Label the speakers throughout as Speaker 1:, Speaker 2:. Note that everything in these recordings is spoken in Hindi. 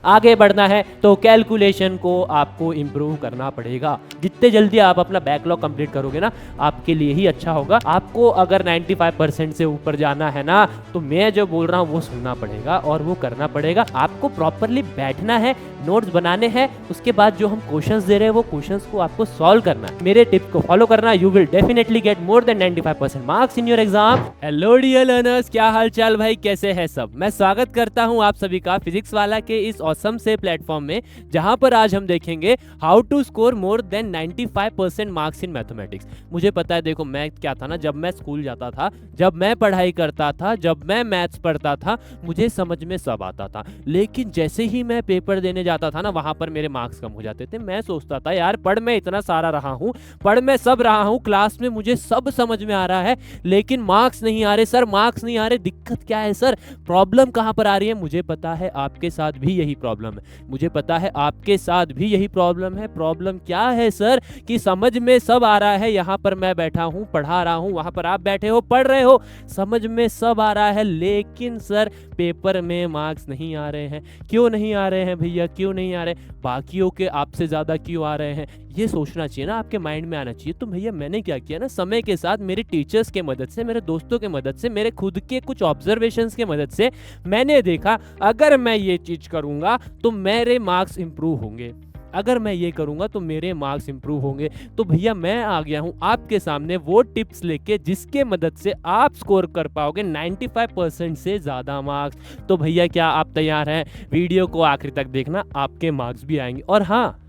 Speaker 1: आगे बढ़ना है तो कैलकुलेशन को आपको इम्प्रूव करना पड़ेगा। जितने जल्दी आप अपना बैकलॉग कंप्लीट करोगे ना, आपके लिए ही अच्छा होगा। आपको अगर 95% से ऊपर जाना है ना, तो मैं जो बोल रहा हूँ वो सुनना पड़ेगा और वो करना पड़ेगा। आपको प्रॉपरली बैठना है, नोट्स बनाने हैं, उसके बाद जो हम क्वेश्चंस दे रहे हैं वो क्वेश्चंस को आपको सॉल्व करना है। मेरे टिप्स को फॉलो करना, you will definitely get more than 95% marks in your exam. Hello dear learners, क्या हाल चाल भाई, कैसे हैं सब। मैं स्वागत करता हूं आप सभी का फिजिक्स वाला के इस ऑसम से प्लेटफॉर्म में, जहां पर आज हम देखेंगे how to score more than 95% marks in mathematics. मुझे पता है, देखो मैं क्या था ना, जब मैं स्कूल जाता था, जब मैं पढ़ाई करता था, जब मैं मैथ्स पढ़ता था, मुझे समझ में सब आता था। लेकिन जैसे ही मैं पेपर देने जाता था ना, वहां पर मेरे मार्क्स कम हो जाते थे। मैं सोचता था यार, पढ़ मैं इतना सारा रहा हूँ, पढ़ मैं सब रहा हूँ, क्लास में मुझे सब समझ में आ रहा है, लेकिन मार्क्स नहीं आ रहे सर, मार्क्स नहीं आ रहे। दिक्कत क्या है सर, प्रॉब्लम कहाँ पर आ रही है? मुझे पता है आपके साथ भी यही प्रॉब्लम है, मुझे पता है आपके साथ भी यही प्रॉब्लम है। प्रॉब्लम क्या है सर? कि समझ में सब आ रहा है, यहाँ पर मैं बैठा हूँ पढ़ा रहा हूँ, वहां पर आप बैठे हो पढ़ रहे हो, समझ में सब आ रहा है, लेकिन सर पेपर में मार्क्स नहीं आ रहे हैं। क्यों नहीं आ रहे हैं भैया, क्यों नहीं आ रहे? बाकियों के आपसे ज्यादा क्यों आ रहे हैं? ये सोचना चाहिए ना, आपके माइंड में आना चाहिए। तो भैया मैंने क्या किया ना, समय के साथ मेरे टीचर्स के मदद से, मेरे दोस्तों के मदद से, मेरे खुद के कुछ ऑब्जर्वेशंस के मदद से मैंने देखा, अगर मैं ये चीज करूंगा तो मेरे मार्क्स इंप्रूव होंगे, अगर मैं ये करूंगा तो मेरे मार्क्स इंप्रूव होंगे। तो भैया मैं आ गया हूं आपके सामने वो टिप्स लेके, जिसके मदद से आप स्कोर कर पाओगे 95% से ज्यादा मार्क्स। तो भैया क्या आप तैयार हैं? वीडियो को आखिर तक देखना, आपके मार्क्स भी आएंगे। और हाँ,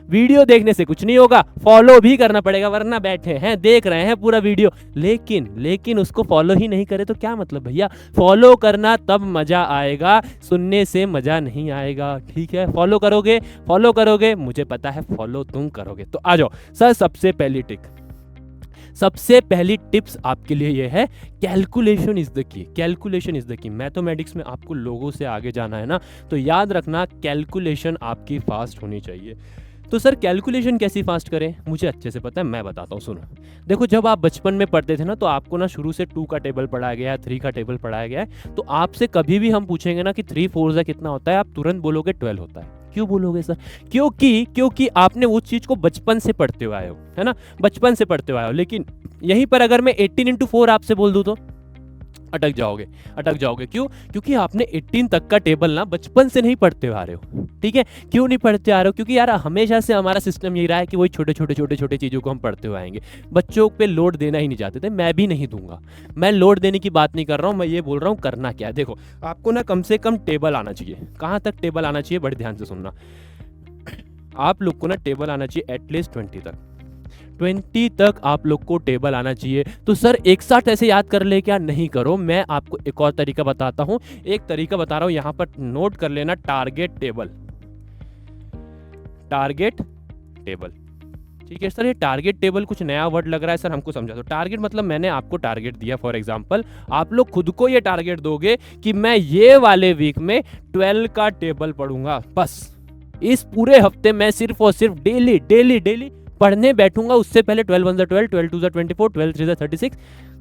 Speaker 1: वीडियो देखने से कुछ नहीं होगा, फॉलो भी करना पड़ेगा, वरना बैठे हैं देख रहे हैं पूरा वीडियो, लेकिन उसको फॉलो ही नहीं करे तो क्या मतलब भैया? फॉलो करना तब मजा आएगा, सुनने से मजा नहीं आएगा, ठीक है? फॉलो करोगे, फॉलो करोगे, मुझे पता है फॉलो तुम करोगे। तो आ जाओ सर, सबसे पहली टिप्स आपके लिए ये है, calculation is the key. Calculation is the key. Mathematics में आपको लोगों से आगे जाना है ना, तो याद रखना कैलकुलेशन आपकी फास्ट होनी चाहिए। तो सर कैलकुलेशन कैसी फास्ट करें? मुझे अच्छे से पता है, मैं बताता हूँ, सुनो। देखो जब आप बचपन में पढ़ते थे ना, तो आपको ना शुरू से 2 का टेबल पढ़ाया गया है, 3 का टेबल पढ़ाया गया है। तो आपसे कभी भी हम पूछेंगे ना कि 3 4 जा कितना होता है, आप तुरंत बोलोगे 12 होता है। क्यों बोलोगे सर? क्योंकि आपने उस चीज को बचपन से पढ़ते हुए आए हो, है ना, बचपन से पढ़ते हुए आए हो। लेकिन यहीं पर अगर मैं 18 into 4 आपसे बोल दूं तो अटक जाओगे। क्यों? क्योंकि आपने 18 तक का टेबल ना बचपन से नहीं पढ़ते आ रहे हो, ठीक है? क्यों नहीं पढ़ते आ रहे हो? क्योंकि यार हमेशा से हमारा सिस्टम यही रहा है कि वही छोटे चीज़ों को हम पढ़ते हुए आएंगे। बच्चों पे लोड देना ही नहीं चाहते थे, मैं भी नहीं दूंगा। मैं लोड देने की बात नहीं कर रहा हूँ, मैं ये बोल रहा हूँ करना क्या है। देखो आपको ना कम से कम टेबल आना चाहिए। कहाँ तक टेबल आना चाहिए? बड़े ध्यान से सुनना। आप लोग को ना टेबल आना चाहिए एटलीस्ट 20 तक आप लोग को टेबल आना चाहिए। तो सर एक साथ ऐसे याद कर ले क्या? नहीं करो, मैं आपको एक और तरीका बताता हूं। एक तरीका बता रहा हूं, यहां पर नोट कर लेना, टारगेट टेबल। ठीक है सर, ये टारगेट टेबल कुछ नया वर्ड लग रहा है सर, हमको समझा दो। टारगेट मतलब मैंने आपको टारगेट दिया, फॉर एग्जांपल आप लोग खुद को ये टारगेट दोगे कि मैं ये वाले वीक में 12 का टेबल पढ़ूंगा। बस इस पूरे हफ्ते मैं सिर्फ और सिर्फ डेली पढ़ने बैठूंगा। उससे पहले 12 1 12, 12 2 24, 12 3 36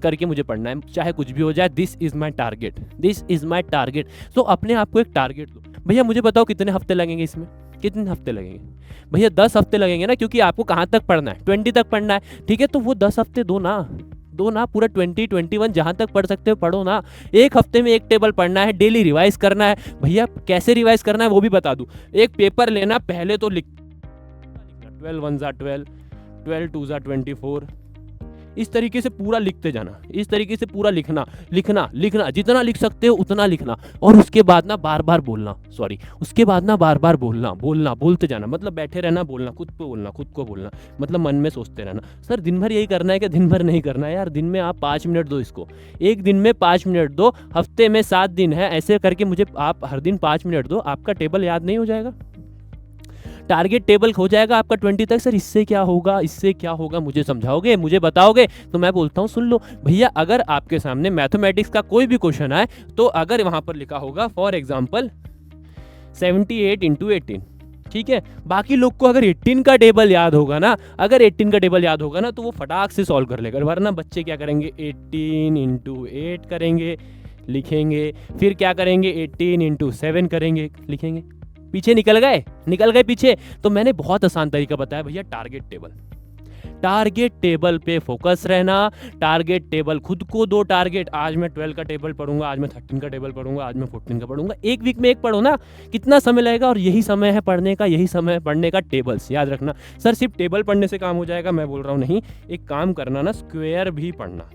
Speaker 1: करके मुझे पढ़ना है, चाहे कुछ भी हो जाए। This is my target. तो अपने आप को एक टारगेट दो। भैया मुझे बताओ कितने हफ्ते लगेंगे इसमें? कितने हफ्ते लगेंगे भैया? 10 हफ्ते लगेंगे ना, क्योंकि आपको कहाँ तक पढ़ना है? 20 तक पढ़ना है, ठीक है? तो वो 10 हफ्ते दो ना, पूरा 20 21 जहां तक पढ़ सकते हो पढ़ो ना। एक हफ्ते में एक टेबल पढ़ना है, डेली रिवाइज करना है। भैया कैसे रिवाइज करना है वो भी बता दूं। एक पेपर लेना, पहले तो लिख 12 1 12, 12 2 24, इस तरीके से पूरा लिखते जाना, इस तरीके से पूरा लिखना, जितना लिख सकते हो उतना लिखना। और उसके बाद ना बार बार बोलना, बोलते जाना, मतलब बैठे रहना, बोलना, खुद को बोलना, मतलब मन में सोचते रहना। सर दिन भर यही करना है क्या? दिन भर नहीं करना है यार, दिन में आप 5 मिनट दो इसको, एक दिन में 5 मिनट दो, हफ्ते में 7 दिन है, ऐसे करके मुझे आप हर दिन 5 मिनट दो, आपका टेबल याद नहीं हो जाएगा? टारगेट टेबल हो जाएगा आपका 20 तक। सर इससे क्या होगा मुझे समझाओगे, मुझे बताओगे? तो मैं बोलता हूँ सुन लो भैया, अगर आपके सामने मैथमेटिक्स का कोई भी क्वेश्चन आए, तो अगर वहां पर लिखा होगा फॉर एग्जांपल 78 into 18, ठीक है? बाकी लोग को अगर 18 का टेबल याद होगा ना, तो वो फटाक से सॉल्व कर लेगा। वरना बच्चे क्या करेंगे? 18 into 8 करेंगे, लिखेंगे, फिर क्या करेंगे? 18 into 7 करेंगे, लिखेंगे। पीछे निकल गए पीछे। तो मैंने बहुत आसान तरीका बताया भैया, टारगेट टेबल पे फोकस रहना। टारगेट टेबल, खुद को दो टारगेट, आज मैं 12 का टेबल पढ़ूंगा, आज मैं 13 का टेबल पढ़ूंगा, आज मैं 14 का पढ़ूंगा। एक वीक में एक पढ़ो ना, कितना समय लगेगा? और यही समय है पढ़ने का, यही समय है पढ़ने का टेबल्स। याद रखना सर, सिर्फ टेबल पढ़ने से काम हो जाएगा, मैं बोल रहा हूँ नहीं। एक काम करना ना, स्क्वायर भी पढ़ना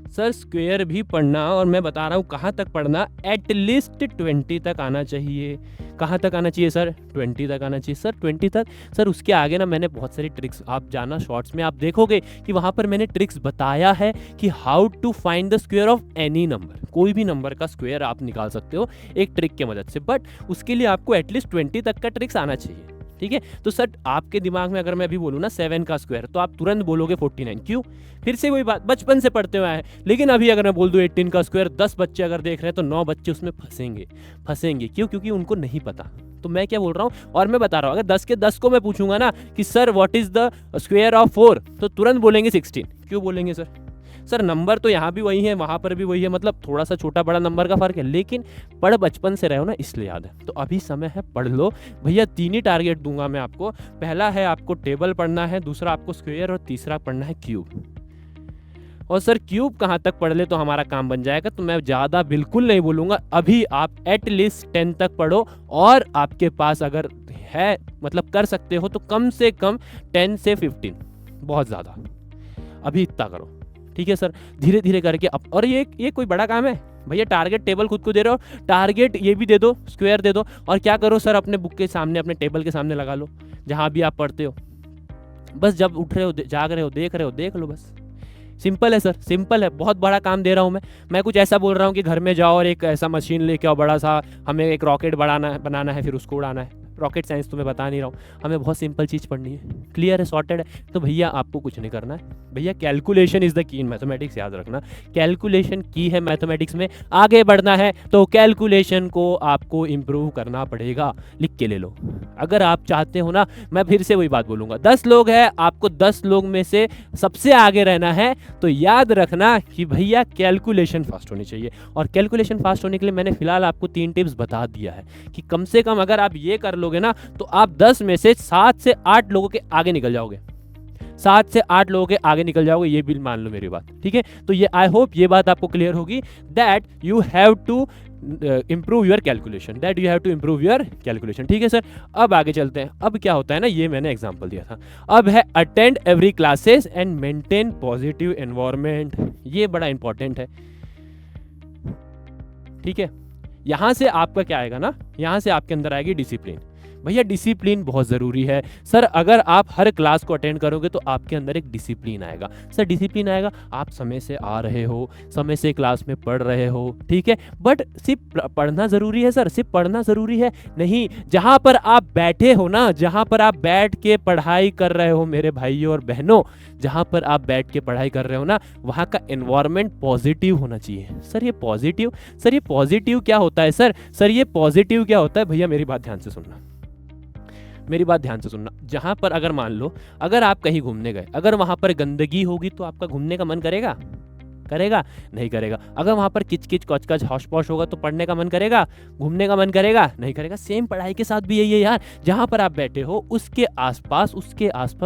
Speaker 1: सर, स्क्वायर भी पढ़ना। और मैं बता रहा हूँ कहाँ तक पढ़ना, एटलीस्ट 20 तक आना चाहिए। कहाँ तक आना चाहिए सर? 20 तक आना चाहिए सर, 20 तक। सर उसके आगे ना मैंने बहुत सारी ट्रिक्स, आप जाना शॉर्ट्स में, आप देखोगे कि वहाँ पर मैंने ट्रिक्स बताया है कि how to find the square of any number. कोई भी नंबर का स्क्वायर आप निकाल सकते हो एक ट्रिक की मदद से, बट उसके लिए आपको एटलीस्ट 20 तक का ट्रिक्स आना चाहिए। ठीक है, तो सर आपके दिमाग में अगर मैं अभी बोलूँ ना 7 का स्क्वायर, तो आप तुरंत बोलोगे 49। क्यों? फिर से वही बात, बचपन से पढ़ते हुए आए। लेकिन अभी अगर मैं बोल दूँ 18 का स्क्वायर, 10 बच्चे अगर देख रहे हैं तो 9 बच्चे उसमें फंसेंगे। क्यों? क्योंकि उनको नहीं पता। तो मैं क्या बोल रहा हूँ, और मैं बता रहा हूँ, अगर 10 के 10 को मैं पूछूंगा ना कि sir what is the square of 4, तो तुरंत बोलेंगे 16। क्यों बोलेंगे सर नंबर तो यहाँ भी वही है, वहाँ पर भी वही है, मतलब थोड़ा सा छोटा बड़ा नंबर का फर्क है, लेकिन पढ़ बचपन से रहे हो ना, इसलिए याद है। तो अभी समय है, पढ़ लो भैया। 3 ही टारगेट दूंगा मैं आपको। पहला है आपको टेबल पढ़ना है, दूसरा आपको स्क्वायर, और तीसरा पढ़ना है क्यूब। और सर क्यूब कहाँ तक पढ़ ले तो हमारा काम बन जाएगा, तो मैं ज़्यादा बिल्कुल नहीं बोलूँगा। अभी आप एटलीस्ट 10 तक पढ़ो, और आपके पास अगर है, मतलब कर सकते हो, तो कम से कम 10 से 15, बहुत ज़्यादा अभी इतना करो। ठीक है सर, धीरे धीरे करके अब। और ये कोई बड़ा काम है भैया? टारगेट टेबल खुद को दे रहे हो, टारगेट ये भी दे दो, स्क्वायर दे दो, और क्या करो सर, अपने बुक के सामने, अपने टेबल के सामने लगा लो, जहाँ भी आप पढ़ते हो। बस जब उठ रहे हो, जाग रहे हो, देख लो बस। सिंपल है सर, सिंपल है। बहुत बड़ा काम दे रहा हूँ मैं कुछ ऐसा बोल रहा हूँ कि घर में जाओ और एक ऐसा मशीन लेके आओ बड़ा सा, हमें एक रॉकेट बनाना है, फिर उसको उड़ाना है। रॉकेट साइंस तो मैं बता नहीं रहा हूँ, हमें बहुत सिंपल चीज़ पढ़नी है, क्लियर है, सॉर्टेड है। तो भैया आपको कुछ नहीं करना है भैया, calculation is the key in mathematics, याद रखना। कैलकुलेशन की है मैथमेटिक्स में, आगे बढ़ना है तो कैलकुलेशन को आपको इम्प्रूव करना पड़ेगा। लिख के ले लो अगर आप चाहते हो ना। मैं फिर से वही बात बोलूँगा, 10 लोग हैं, आपको 10 लोग में से सबसे आगे रहना है, तो याद रखना कि भैया कैलकुलेशन फास्ट होनी चाहिए। और कैलकुलेशन फास्ट होने के लिए मैंने फिलहाल आपको 3 टिप्स बता दिया है कि कम से कम अगर आप ये कर लोगे ना, तो आप 10 में से 7 से 8 लोगों के आगे निकल जाओगे। 7 से 8 लोगों के आगे निकल जाओगे, ये भी मान लो मेरी बात। ठीक है, तो ये आई होप ये बात आपको क्लियर होगी, that you have to improve your calculation, ठीक है सर। अब आगे चलते हैं। अब क्या होता है ना, ये मैंने एग्जांपल दिया था। अब है attend every classes and maintain positive environment. ये बड़ा इंपॉर्टेंट है। ठीक है, यहां से आपका क्या आएगा ना, यहां से आपके अंदर आएगी डिसिप्लिन। भैया डिसिप्लिन बहुत ज़रूरी है सर। अगर आप हर क्लास को अटेंड करोगे तो आपके अंदर एक डिसिप्लिन आएगा। सर डिसिप्लिन आएगा, आप समय से आ रहे हो, समय से क्लास में पढ़ रहे हो, ठीक है। बट सिर्फ पढ़ना ज़रूरी है सर? सिर्फ पढ़ना ज़रूरी है? नहीं। जहाँ पर आप बैठे हो ना, जहाँ पर आप बैठ के पढ़ाई कर रहे हो मेरे भाइयों और बहनों, जहाँ पर आप बैठ के पढ़ाई कर रहे हो ना, वहाँ का एनवायरनमेंट पॉजिटिव होना चाहिए। सर ये पॉजिटिव क्या होता है सर ये पॉजिटिव क्या होता है? भैया मेरी बात ध्यान से सुनना। जहाँ पर अगर मान लो, अगर आप कहीं घूमने गए, अगर वहाँ पर गंदगी होगी तो आपका घूमने का मन करेगा? नहीं करेगा। अगर वहाँ पर किचकिच कचकच हौश पौश होगा तो पढ़ने का मन करेगा? घूमने का मन करेगा? नहीं करेगा। सेम पढ़ाई के साथ भी यही है यार। जहाँ पर आप बैठे हो उसके आसपास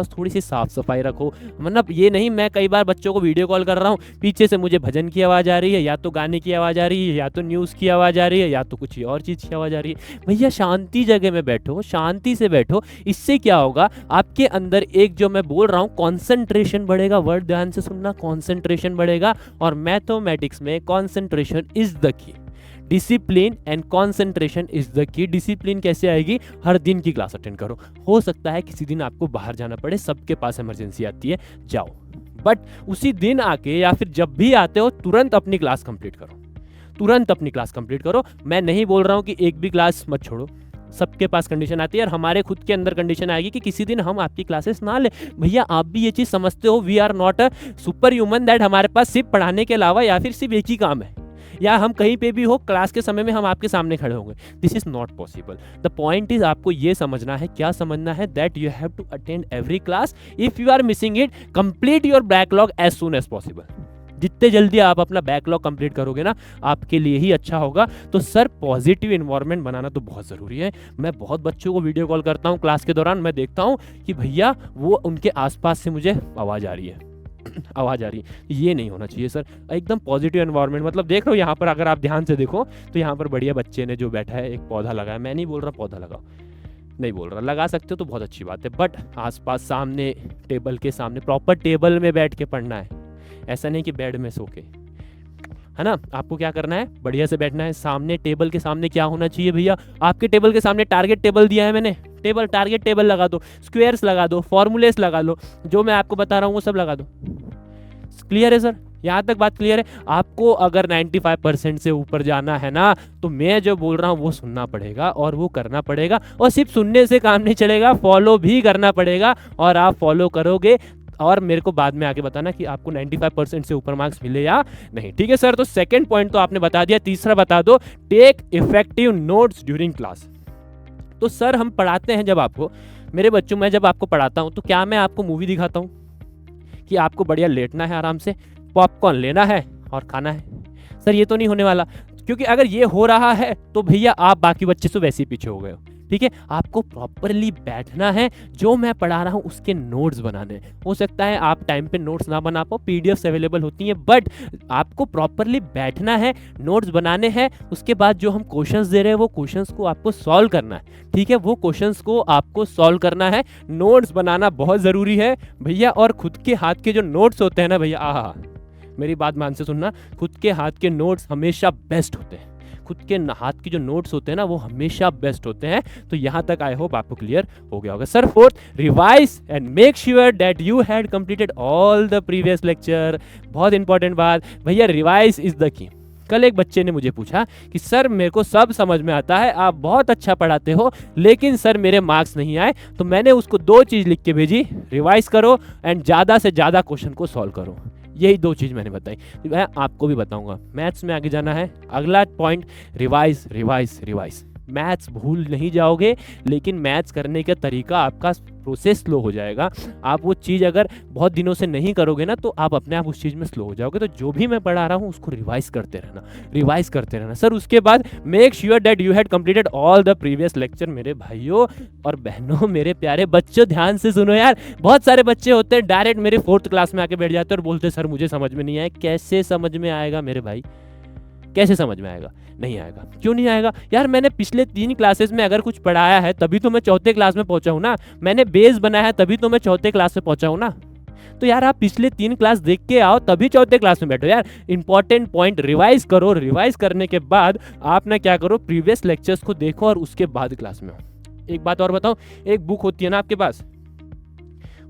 Speaker 1: थोड़ी सी साफ सफाई रखो। मतलब ये नहीं, मैं कई बार बच्चों को वीडियो कॉल कर रहा हूँ, पीछे से मुझे भजन की आवाज़ आ रही है, या तो गाने की आवाज़ आ रही है, या तो न्यूज़ की आवाज़ आ रही है, या तो कुछ और चीज़ की आवाज़ आ रही है। भैया शांति जगह में बैठो, शांति से बैठो। इससे क्या होगा, आपके अंदर एक जो मैं बोल रहा हूँ कॉन्सेंट्रेशन बढ़ेगा। वर्ड ध्यान से सुनना, कॉन्सेंट्रेशन बढ़ेगा। और मैथमेटिक्स में concentration is the key. Discipline and concentration is the key. Discipline कैसे आएगी? हर दिन की क्लास अटेंड करो। हो सकता है किसी दिन आपको बाहर जाना पड़े, सबके पास इमरजेंसी आती है, जाओ, बट उसी दिन आके या फिर जब भी आते हो तुरंत अपनी क्लास कंप्लीट करो। मैं नहीं बोल रहा हूं कि एक भी क्लास मत छोड़ो, सबके पास कंडीशन आती है, और हमारे खुद के अंदर कंडीशन आएगी कि किसी दिन हम आपकी क्लासेस ना ले। भैया आप भी ये चीज समझते हो, we are not a super human that हमारे पास सिर्फ पढ़ाने के अलावा या फिर सिर्फ एक ही काम है, या हम कहीं पे भी हो क्लास के समय में हम आपके सामने खड़े होंगे। This is not possible. The point is, आपको ये समझना है, क्या समझना है, that you have to attend every class. If you are missing it, complete your backlog as soon as possible. जितने जल्दी आप अपना बैकलॉग कंप्लीट करोगे ना, आपके लिए ही अच्छा होगा। तो सर पॉजिटिव इन्वायरमेंट बनाना तो बहुत ज़रूरी है। मैं बहुत बच्चों को वीडियो कॉल करता हूँ क्लास के दौरान, मैं देखता हूँ कि भैया वो उनके आसपास से मुझे आवाज़ आ रही है आवाज़ आ रही है। ये नहीं होना चाहिए सर, एकदम पॉजिटिव एनवायरनमेंट। मतलब देख लो यहाँ पर, अगर आप ध्यान से देखो तो यहाँ पर बढ़िया बच्चे ने जो बैठा है, एक पौधा लगाया। मैं नहीं बोल रहा पौधा लगाओ, नहीं बोल रहा, लगा सकते हो तो बहुत अच्छी बात है, बट आसपास सामने टेबल के सामने प्रॉपर टेबल में बैठ के पढ़ना है। ऐसा नहीं कि बेड में सो के, है ना। आपको क्या करना है, बढ़िया से बैठना है। सामने टेबल के सामने क्या होना चाहिए भैया, आपके टेबल के सामने टारगेट टेबल दिया है मैंने, टेबल टारगेट टेबल लगा दो, स्क्वायर्स लगा दो, फॉर्मूलेस लगा लो, जो मैं आपको बता रहा हूँ वो सब लगा दो। क्लियर है सर, यहाँ तक बात क्लियर है। आपको अगर 95% से ऊपर जाना है ना, तो मैं जो बोल रहा हूँ वो सुनना पड़ेगा और वो करना पड़ेगा। और सिर्फ सुनने से काम नहीं चलेगा, फॉलो भी करना पड़ेगा। और आप फॉलो करोगे और मेरे को बाद में आके बताना कि आपको 95% से ऊपर मार्क्स मिले या नहीं। ठीक है सर, तो सेकंड पॉइंट तो आपने बता दिया। तीसरा बता दो, take effective notes during class. तो सर हम पढ़ाते हैं जब आपको, मेरे बच्चों मैं जब आपको पढ़ाता हूँ तो क्या मैं आपको मूवी दिखाता हूँ कि आपको बढ़िया लेटना है, आराम से पॉपकॉर्न लेना है और खाना है? सर ये तो नहीं होने वाला, क्योंकि अगर ये हो रहा है तो भैया आप बाकी बच्चे से वैसे ही पीछे हो गए हो। ठीक है, आपको प्रॉपरली बैठना है, जो मैं पढ़ा रहा हूँ उसके नोट्स बनाने। हो सकता है आप टाइम पे नोट्स ना बना पाओ, पीडीएफ्स अवेलेबल होती हैं, बट आपको प्रॉपरली बैठना है, नोट्स बनाने हैं। उसके बाद जो हम क्वेश्चंस दे रहे हैं वो क्वेश्चंस को आपको सॉल्व करना है। ठीक है, वो क्वेश्चंस को आपको सॉल्व करना है, नोट्स बनाना बहुत ज़रूरी है भैया। और खुद के हाथ के जो नोट्स होते हैं ना भैया, आहा, मेरी बात मान से सुनना, खुद के हाथ के नोट्स हमेशा बेस्ट होते हैं। खुद के हाथ के जो नोट्स होते हैं ना वो हमेशा बेस्ट होते हैं। तो यहाँ तक आई होप आपको क्लियर हो गया होगा। Sir fourth, revise and make sure that you had completed all the previous lecture. बहुत इंपॉर्टेंट बात भैया, रिवाइज इज द की। कल एक बच्चे ने मुझे पूछा कि सर मेरे को सब समझ में आता है, आप बहुत अच्छा पढ़ाते हो, लेकिन सर मेरे मार्क्स नहीं आए। तो मैंने उसको 2 चीज़ लिख के भेजी, रिवाइज करो एंड ज़्यादा से ज़्यादा क्वेश्चन को सॉल्व करो। यही 2 चीज़ मैंने बताई, मैं आपको भी बताऊंगा। मैथ्स में आगे जाना है, अगला point revise revise revise. Maths भूल नहीं जाओगे, लेकिन मैथ्स करने का तरीका, आपका प्रोसेस स्लो हो जाएगा। आप वो चीज़ अगर बहुत दिनों से नहीं करोगे ना, तो आप अपने आप उस चीज़ में स्लो हो जाओगे। तो जो भी मैं पढ़ा रहा हूँ उसको रिवाइज करते रहना, रिवाइज करते रहना। सर उसके बाद make sure that you had completed all the previous lecture. मेरे भाइयों और बहनों, मेरे प्यारे बच्चों, ध्यान से सुनो यार। बहुत सारे बच्चे होते हैं डायरेक्ट मेरे 4th क्लास में आके बैठ जाते हैं और बोलते हैं सर मुझे समझ में नहीं आया। कैसे समझ में आएगा मेरे भाई, कैसे समझ में आएगा? नहीं आएगा। क्यों नहीं आएगा यार? मैंने पिछले 3 क्लासेस में अगर कुछ पढ़ाया है तभी तो मैं 4थे क्लास में पहुंचा हूं ना। मैंने बेस बनाया है तभी तो मैं 4थे क्लास में पहुंचा हूं ना। तो यार आप पिछले 3 क्लास देख के आओ, तभी 4थे क्लास में बैठो यार। इंपॉर्टेंट पॉइंट रिवाइज करो, रिवाइज करने के बाद आप ना क्या करो, प्रीवियस लेक्चर्स को देखो और उसके बाद क्लास में आओ। एक बात और बताओ, एक बुक होती है ना आपके पास,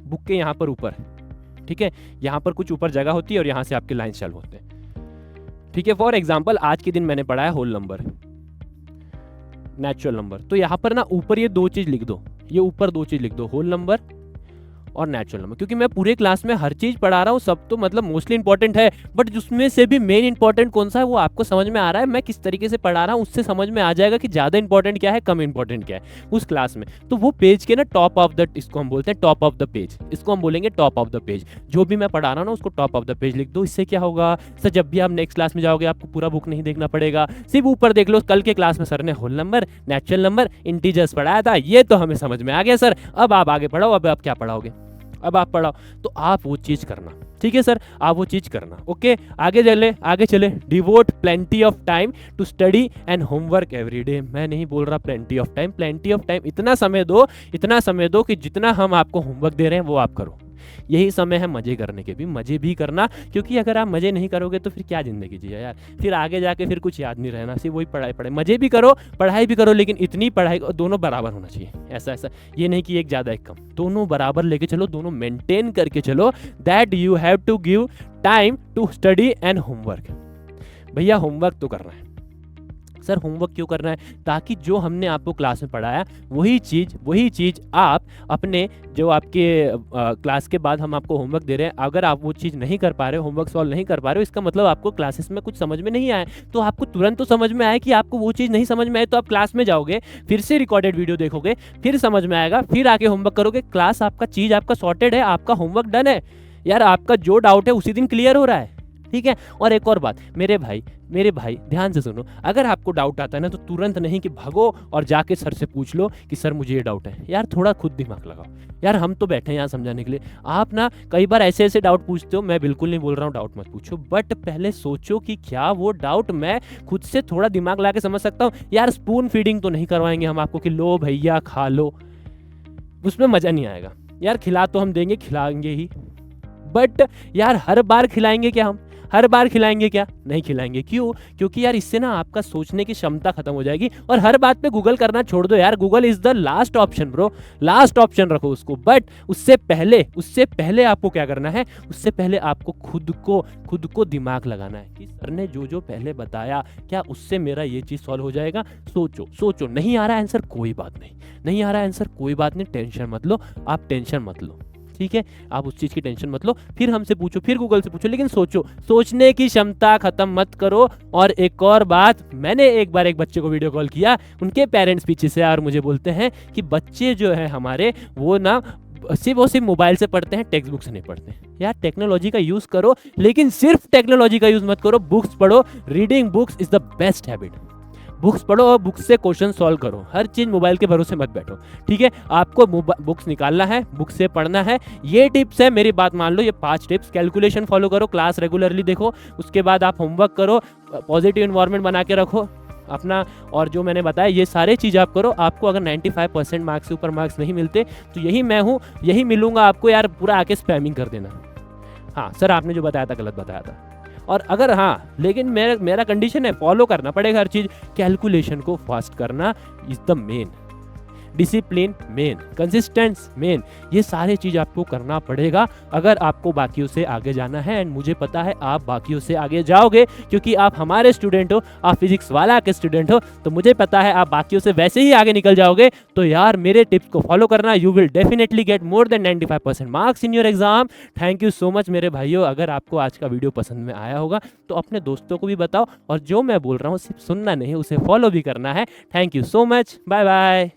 Speaker 1: बुक के यहाँ पर ऊपर, ठीक है, यहाँ पर कुछ ऊपर जगह होती है और यहाँ से आपके लाइन चालू होते हैं। ठीक है, फॉर एग्जाम्पल आज के दिन मैंने पढ़ा है होल नंबर, नेचुरल नंबर। तो यहाँ पर ना ऊपर ये 2 चीज लिख दो, ये ऊपर 2 चीज लिख दो, होल नंबर और नेचुरल नंबर। क्योंकि मैं पूरे क्लास में हर चीज पढ़ा रहा हूँ, सब तो मतलब मोस्टली इंपॉर्टेंट है, बट उसमें से भी मेन इंपॉर्टेंट कौन सा है वो आपको समझ में आ रहा है। मैं किस तरीके से पढ़ा रहा हूँ उससे समझ में आ जाएगा कि ज्यादा इंपॉर्टेंट क्या है, कम इंपॉर्टेंट क्या है उस क्लास में। तो वो पेज के ना टॉप ऑफ द, इसको हम बोलते हैं टॉप ऑफ द पेज, इसको हम बोलेंगे टॉप ऑफ द पेज। जो भी मैं पढ़ा रहा हूँ ना उसको टॉप ऑफ द पेज लिख दो। इससे क्या होगा सर, जब भी आप नेक्स्ट क्लास में जाओगे आपको पूरा बुक नहीं देखना पड़ेगा, सिर्फ ऊपर देख लो। कल के क्लास में सर ने whole number, natural number, integers पढ़ाया था, ये तो हमें समझ में आ गया सर। अब आप आगे पढ़ाओ, अब आप क्या पढ़ाओगे, अब आप पढ़ाओ। तो आप वो चीज करना, ठीक है सर, आप वो चीज करना। ओके, आगे चले। Devote plenty of time to study and homework every day. मैं नहीं बोल रहा plenty of time, plenty of time, इतना समय दो कि जितना हम आपको होमवर्क दे रहे हैं वो आप करो। यही समय है मजे करने के भी, मजे भी करना। क्योंकि अगर आप मजे नहीं करोगे तो फिर क्या जिंदगी जिया यार, फिर आगे जाके फिर कुछ याद नहीं रहना, सिर्फ वही पढ़ाई। मजे भी करो, पढ़ाई भी करो, लेकिन इतनी पढ़ाई दोनों बराबर होना चाहिए। ऐसा ये नहीं कि एक ज़्यादा एक कम, दोनों बराबर लेके चलो, दोनों मेंटेन करके चलो। That you have to give time to study and homework. भैया होमवर्क तो करना है। सर होमवर्क क्यों करना है? ताकि जो हमने आपको क्लास में पढ़ाया वही चीज़ आप अपने जो आपके क्लास के बाद हम आपको होमवर्क दे रहे हैं, अगर आप वो चीज़ नहीं कर पा रहे हो, होमवर्क सॉल्व नहीं कर पा रहे हो, इसका मतलब आपको क्लासेस में कुछ समझ में नहीं आया। तो आपको तुरंत तो समझ में आए कि आपको वो चीज़ नहीं समझ में आए, तो आप क्लास में जाओगे, फिर से रिकॉर्डेड वीडियो देखोगे, फिर समझ में आएगा, फिर आके होमवर्क करोगे। क्लास आपका चीज़ आपका सॉर्टेड है, आपका होमवर्क डन है यार। आपका जो डाउट है उसी दिन क्लियर हो रहा है। ठीक है। और एक और बात, मेरे भाई ध्यान से सुनो, अगर आपको डाउट आता है ना तो तुरंत नहीं कि भागो और जाके सर से पूछ लो कि सर मुझे ये डाउट है। यार थोड़ा खुद दिमाग लगाओ, यार हम तो बैठे हैं यहाँ समझाने के लिए। आप ना कई बार ऐसे ऐसे डाउट पूछते हो, मैं बिल्कुल नहीं बोल रहा हूँ डाउट मत पूछो, बट पहले सोचो कि क्या वो डाउट मैं खुद से थोड़ा दिमाग ला के समझ सकता हूँ। यार स्पून फीडिंग तो नहीं करवाएंगे हम आपको कि लो भैया खा लो, उसमें मजा नहीं आएगा। यार खिला तो हम देंगे, खिलाएंगे ही, बट यार हर बार खिलाएंगे क्या? हम हर बार खिलाएंगे क्या? नहीं खिलाएंगे। क्यों? क्योंकि यार इससे ना आपका सोचने की क्षमता खत्म हो जाएगी। और हर बात पे गूगल करना छोड़ दो यार, Google is the last option bro, last option रखो उसको। बट उससे पहले आपको क्या करना है? उससे पहले आपको खुद को दिमाग लगाना है कि सर ने जो पहले बताया क्या उससे मेरा ये चीज सॉल्व हो जाएगा। सोचो। नहीं आ रहा आंसर कोई बात नहीं आ रहा आंसर कोई बात नहीं, टेंशन मत लो, आप टेंशन मत लो, ठीक है। आप उस चीज की टेंशन मत लो, फिर हमसे पूछो, फिर गूगल से पूछो, लेकिन सोचने की क्षमता खत्म मत करो। और एक और बात, मैंने एक बार एक बच्चे को वीडियो कॉल किया, उनके पेरेंट्स पीछे से और मुझे बोलते हैं कि बच्चे जो है हमारे वो सिर्फ मोबाइल से पढ़ते हैं, टेक्स्ट बुक से नहीं पढ़ते। यार टेक्नोलॉजी का यूज करो, लेकिन सिर्फ टेक्नोलॉजी का यूज मत करो, बुक्स पढ़ो। Reading books is the best habit. Books पढ़ो और बुक्स से क्वेश्चन सॉल्व करो। हर चीज मोबाइल के भरोसे मत बैठो, ठीक है। आपको बुक्स निकालना है, बुक से पढ़ना है। ये टिप्स है, मेरी बात मान लो, ये 5 टिप्स। कैलकुलेशन फॉलो करो, क्लास रेगुलरली देखो, उसके बाद आप होमवर्क करो, पॉजिटिव इन्वायरमेंट बना के रखो अपना, और जो मैंने बताया ये सारे चीज़ आप करो। आपको अगर 95% मार्क्स से ऊपर मार्क्स नहीं मिलते तो यही मैं हूँ, यही मिलूंगा आपको। यार पूरा आके स्पैमिंग कर देना, हाँ सर आपने जो बताया था गलत बताया था। और अगर हाँ, लेकिन मेरा कंडीशन है, फॉलो करना पड़ेगा हर चीज़। कैलकुलेशन को फास्ट करना is the main, discipline main, consistence main, ये सारे चीज़ आपको करना पड़ेगा अगर आपको बाकियों से आगे जाना है। एंड मुझे पता है आप बाकियों से आगे जाओगे, क्योंकि आप हमारे स्टूडेंट हो, आप फिजिक्स वाला के स्टूडेंट हो, तो मुझे पता है आप बाकियों से वैसे ही आगे निकल जाओगे। तो यार मेरे टिप्स को फॉलो करना, you will definitely get more than 95% marks in your exam. Thank you so much मेरे भाइयों। अगर आपको आज का वीडियो पसंद में आया होगा तो अपने दोस्तों को भी बताओ, और जो मैं बोल रहा हूँ सिर्फ सुनना नहीं, उसे फॉलो भी करना है। Thank you so much, bye bye.